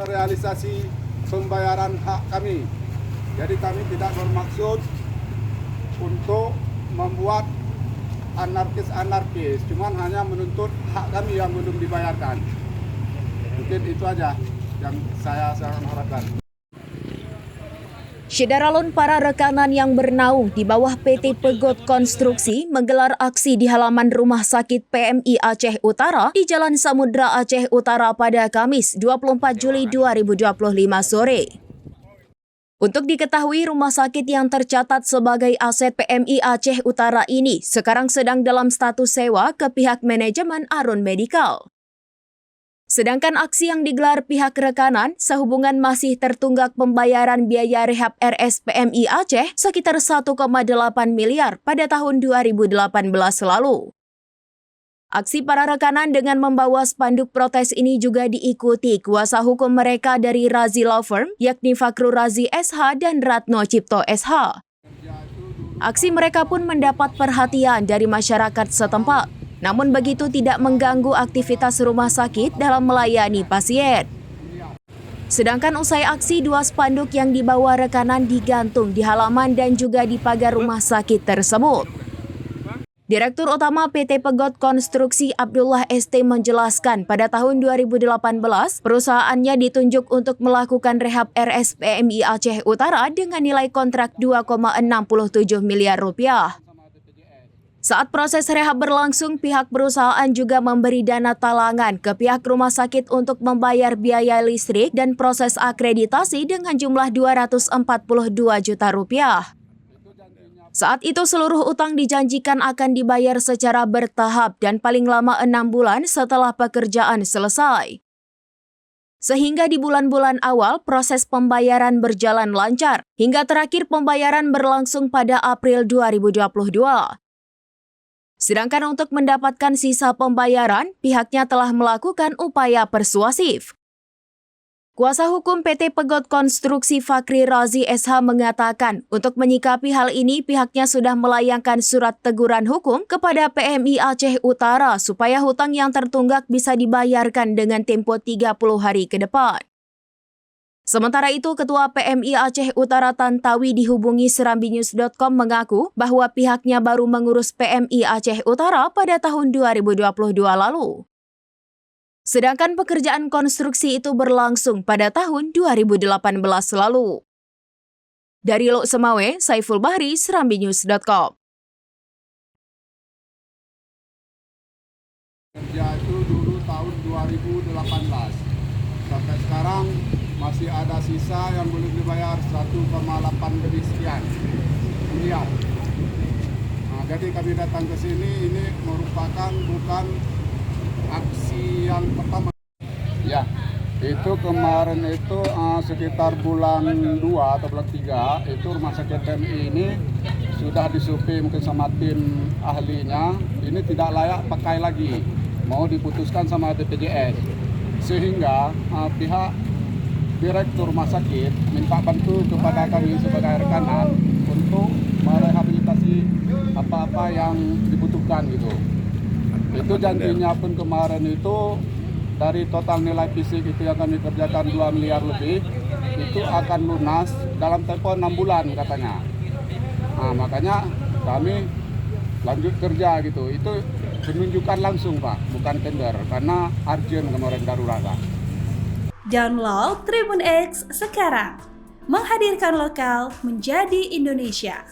realisasi pembayaran hak kami. Jadi kami tidak bermaksud untuk membuat anarkis, cuman hanya menuntut hak kami yang belum dibayarkan. Mungkin itu aja yang saya harapkan. Syederalun para rekanan yang bernaung di bawah PT Pegot Konstruksi menggelar aksi di halaman Rumah Sakit PMI Aceh Utara di Jalan Samudra Aceh Utara pada Kamis 24 Juli 2025 sore. Untuk diketahui, rumah sakit yang tercatat sebagai aset PMI Aceh Utara ini sekarang sedang dalam status sewa ke pihak manajemen Arun Medical. Sedangkan aksi yang digelar pihak rekanan sehubungan masih tertunggak pembayaran biaya rehab RSPMI Aceh sekitar 1,8 miliar pada tahun 2018 lalu. Aksi para rekanan dengan membawa spanduk protes ini juga diikuti kuasa hukum mereka dari Razi Law Firm, yakni Fakrul Razi SH dan Ratno Cipto SH. Aksi mereka pun mendapat perhatian dari masyarakat setempat. Namun begitu tidak mengganggu aktivitas rumah sakit dalam melayani pasien. Sedangkan usai aksi, 2 spanduk yang dibawa rekanan digantung di halaman dan juga di pagar rumah sakit tersebut. Direktur Utama PT Pegot Konstruksi Abdullah ST menjelaskan pada tahun 2018 perusahaannya ditunjuk untuk melakukan rehab RSPMI Aceh Utara dengan nilai kontrak 2,67 miliar rupiah. Saat proses rehab berlangsung, pihak perusahaan juga memberi dana talangan ke pihak rumah sakit untuk membayar biaya listrik dan proses akreditasi dengan jumlah 242 juta rupiah. Saat itu seluruh utang dijanjikan akan dibayar secara bertahap dan paling lama 6 bulan setelah pekerjaan selesai. Sehingga di bulan-bulan awal proses pembayaran berjalan lancar, hingga terakhir pembayaran berlangsung pada April 2022. Sedangkan untuk mendapatkan sisa pembayaran, pihaknya telah melakukan upaya persuasif. Kuasa hukum PT Pegot Konstruksi Fakri Razi SH mengatakan, untuk menyikapi hal ini pihaknya sudah melayangkan surat teguran hukum kepada PMI Aceh Utara supaya hutang yang tertunggak bisa dibayarkan dengan tempo 30 hari ke depan. Sementara itu, Ketua PMI Aceh Utara Tantawi dihubungi serambinews.com mengaku bahwa pihaknya baru mengurus PMI Aceh Utara pada tahun 2022 lalu. Sedangkan pekerjaan konstruksi itu berlangsung pada tahun 2018 lalu. Dari Lok Semawe, Saiful Bahri, serambinews.com. Kerja itu dulu tahun 2018. Sampai sekarang masih ada sisa yang belum dibayar 1,8 lebih sekian miliar. Nah, jadi kami datang ke sini ini merupakan bukan aksi yang pertama. Ya, itu kemarin itu sekitar bulan 2 atau bulan 3 itu rumah sakit PMI ini sudah disupi mungkin sama tim ahlinya, ini tidak layak pakai lagi, mau diputuskan sama BPJS. Sehingga pihak direktur rumah sakit minta bantu kepada kami sebagai rekanan untuk merehabilitasi apa-apa yang dibutuhkan gitu. Itu janjinya pun kemarin itu dari total nilai fisik itu yang kami kerjakan 2 miliar lebih itu akan lunas dalam tempo 6 bulan katanya. Nah, makanya kami lanjut kerja gitu. Itu penunjukan langsung Pak, bukan tender karena urgent kemarin darurat Pak. Download Tribun X sekarang, menghadirkan lokal menjadi Indonesia.